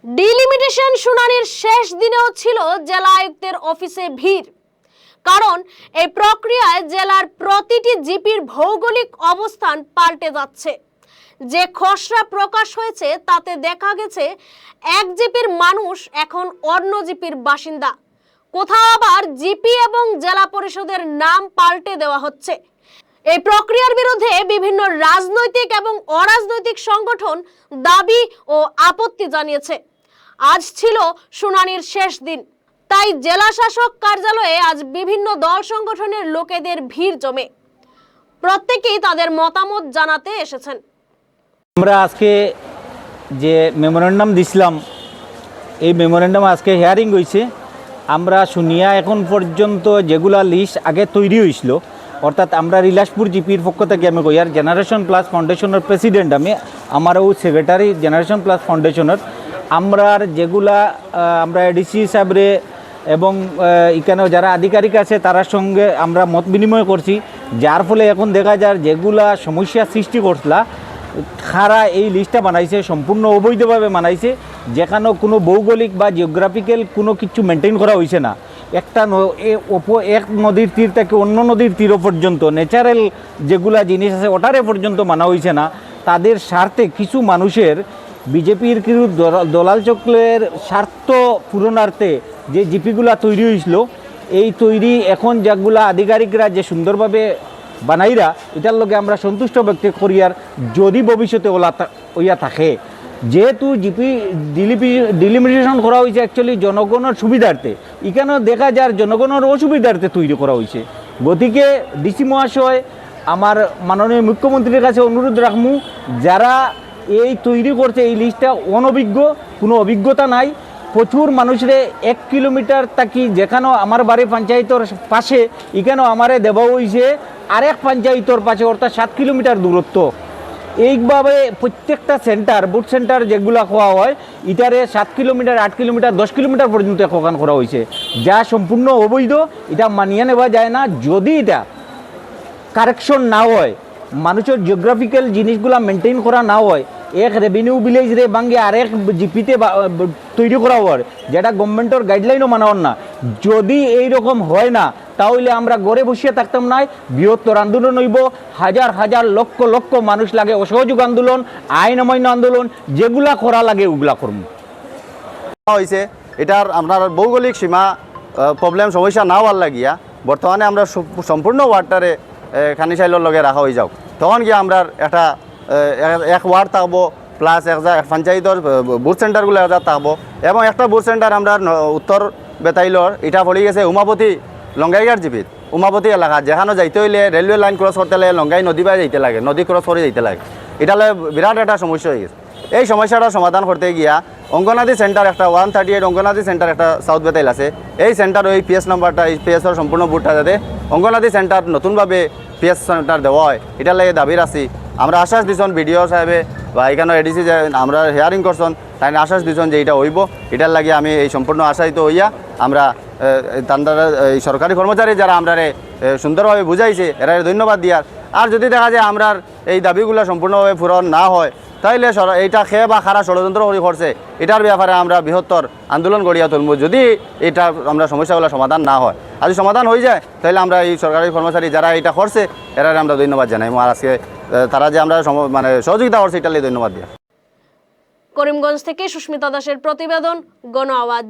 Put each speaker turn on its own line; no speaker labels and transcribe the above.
Delimitation শুনানির শেষ দিনেও ছিল জেলা আয়ুক্তের অফিসে ভিড়। কারণ এই প্রক্রিয়ায় জেলার প্রতিটি জিপির ভৌগোলিক অবস্থান পাল্টে যাচ্ছে। যে খসড়া প্রকাশ হয়েছে তাতে দেখা গেছে এক জিপির মানুষ এখন অন্য জিপির বাসিন্দা, কোথাও আবার জিপি এবং জেলা পরিষদের নাম পাল্টে দেওয়া হচ্ছে। এই প্রক্রিয়ার বিরুদ্ধে বিভিন্ন রাজনৈতিক এবং অরাজনৈতিক সংগঠন দাবি ও আপত্তি জানিয়েছে। আজ ছিল শুনানির শেষ দিন, তাই জেলা শাসক কার্যালয়ে আজ বিভিন্ন দল সংগঠনের লোকেদের ভিড় জমে প্রত্যেকেই তাদের মতামত জানাতে এসেছেন।
আমরা আজকে যে মেমোরেন্ডাম দিছিলাম, এই মেমোরেন্ডাম আজকে হিয়ারিং হয়েছে। আমরা শুনিয়া এখন পর্যন্ত যেগুলা লিস্ট আগে তৈরি হয়েছিল, অর্থাৎ আমরা বিলাসপুর জিপির পক্ষ থেকে আমি কই আর জেনারেশন প্লাস ফাউন্ডেশনের প্রেসিডেন্ট, আমি আমারও সেক্রেটারি জেনারেশন প্লাস ফাউন্ডেশনের। আমরা যেগুলা আমরা এডিসি সাহেবরে এবং এখানেও যারা আধিকারিক আছে তার সঙ্গে আমরা মত বিনিময় করছি, যার ফলে এখন দেখা যায় যেগুলা সমস্যা সৃষ্টি করছিলা খারা এই লিস্টটা বানাইছে সম্পূর্ণ অবৈধভাবে বানাইছে, যেখানেও কোনো ভৌগোলিক বা জিওগ্রাফিক্যাল কোনো কিছু মেনটেন করা হয়েছে না। একটা এক নদীর তীর থেকে অন্য নদীর তীর পর্যন্ত ন্যাচারাল যেগুলা জিনিস আছে ওটারে পর্যন্ত মানা হয়েছে না। তাদের স্বার্থে কিছু মানুষের বিজেপির কিছু দলাল চক্রের স্বার্থ পূরণার্থে যে জিপিগুলা তৈরি হয়েছিল, এই তৈরি এখন যেগুলা আধিকারিকরা যে সুন্দরভাবে বানাইরা এটার লগে আমরা সন্তুষ্ট ব্যক্ত করি। আর যদি ভবিষ্যতে ওলা ওইয়া থাকে, যেহেতু জিপি ডিলিমিটেশন করা হয়েছে অ্যাকচুয়ালি জনগণের সুবিধার্থে, এখানেও দেখা যায় জনগণের অসুবিধার্থে তৈরি করা হয়েছে। গতিকে ডিসি মহাশয়, আমার মাননীয় মুখ্যমন্ত্রীর কাছে অনুরোধ রাখমু, যারা এই তৈরি করছে এই লিস্টটা অনভিজ্ঞ, কোনো অভিজ্ঞতা নাই। প্রচুর মানুষের 1 কিলোমিটার থাকি যেখানেও আমার বাড়ি পঞ্চায়েতের পাশে, এখানেও আমারে দেওয়া হয়েছে আরেক পঞ্চায়েতের পাশে, অর্থাৎ 7 কিলোমিটার দূরত্ব। এইভাবে প্রত্যেকটা সেন্টার বুথ সেন্টার যেগুলো হওয়া হয় এটারে 7 কিলোমিটার 8 কিলোমিটার 10 কিলোমিটার পর্যন্ত একখান করা হয়েছে, যা সম্পূর্ণ অবৈধ। এটা মানিয়ে নেওয়া যায় না। যদি এটা কারেকশন না হয়, মানুষের জিওগ্রাফিক্যাল জিনিসগুলো মেনটেন করা না হয়, এক রেভিনিউ ভিলেজ রে ভাঙ্গে আরেক জিপিতে তৈরি করা হয়, যেটা গভর্নমেন্টের গাইডলাইনও মানাওয়ার না। যদি এইরকম হয় না, তাহলে আমরা ঘরে বসিয়ে থাকতাম না, বৃহত্তর আন্দোলন হইব। হাজার হাজার লক্ষ লক্ষ মানুষ লাগে, অসহযোগ আন্দোলন, আইন অমান্য আন্দোলন, যেগুলা করা লাগে ওগুলা করব
হয়েছে। এটার আপনার ভৌগোলিক সীমা প্রবলেম সমস্যা না হওয়ার লাগিয়া বর্তমানে আমরা সম্পূর্ণ ওয়ার্ডটারে খানিশাইলের লগে রাখা হয়ে যাও। তখন গিয়ে আমরা একটা এক ওয়ার্ড থাকবো, প্লাস পঞ্চায়েতের বুথ সেন্টারগুলো থাকবো, এবং একটা বুথ সেন্টার আমরা উত্তর বেতাইলর এটা পড়ে গেছে উমাপতি লঙ্গাইগার জিপিত, উমাপতি এলাকা, যেখানে যাইতে হইলে রেলওয়ে লাইন ক্রস করতে লাগে লঙ্গাই নদী বাই যাইতে লাগে, নদী ক্রস করে যাইতে লাগে। এটা বিরাট একটা সমস্যা হয়ে গেছে। এই সমস্যাটা সমাধান করতে গিয়া অঙ্গনাদি সেন্টার একটা 138 অঙ্গনাদি সেন্টার একটা সাউথ বেতাইল আছে, এই সেন্টার ওই পিএস নাম্বারটা, এই পিএসর সম্পূর্ণ বুথটা যাতে অঙ্গনাদি সেন্টার নতুনভাবে পিএস সেন্টার দেওয়া হয়, এটার লাগে দাবির আছি। আমরা আশ্বাস দিছন বিডিও সাহেবে বা এখানে এডিসি যে আমরা হিয়ারিং করছেন, তাই আশ্বাস দিছন যে এটা হইব। এটার লাগে আমি এই সম্পূর্ণ আশায়িত হইয়া আমরা তারা এই সরকারি কর্মচারী যারা আমরা সুন্দরভাবে বুঝাইছে এরা ধন্যবাদ দিয়ার। আর যদি দেখা যায় আমরা এই দাবিগুলো সম্পূর্ণভাবে পূরণ না হয়, তাইলে এইটা খেয়ে বা খারা ষড়যন্ত্র করে করছে, এটার ব্যাপারে আমরা বৃহত্তর আন্দোলন গড়িয়া তুলব। যদি এটা আমরা সমস্যাগুলো সমাধান না হয়, আর যদি সমাধান হয়ে যায়, তাহলে আমরা এই সরকারি কর্মচারী যারা এটা করছে এরা আমরা ধন্যবাদ জানাই। আর আজকে তারা যে আমরা মানে সহযোগিতা করছে এটার ধন্যবাদ দিয়া।
করিমগঞ্জ থেকে সুস্মিতা দাসের প্রতিবেদন, গণ আওয়াজ।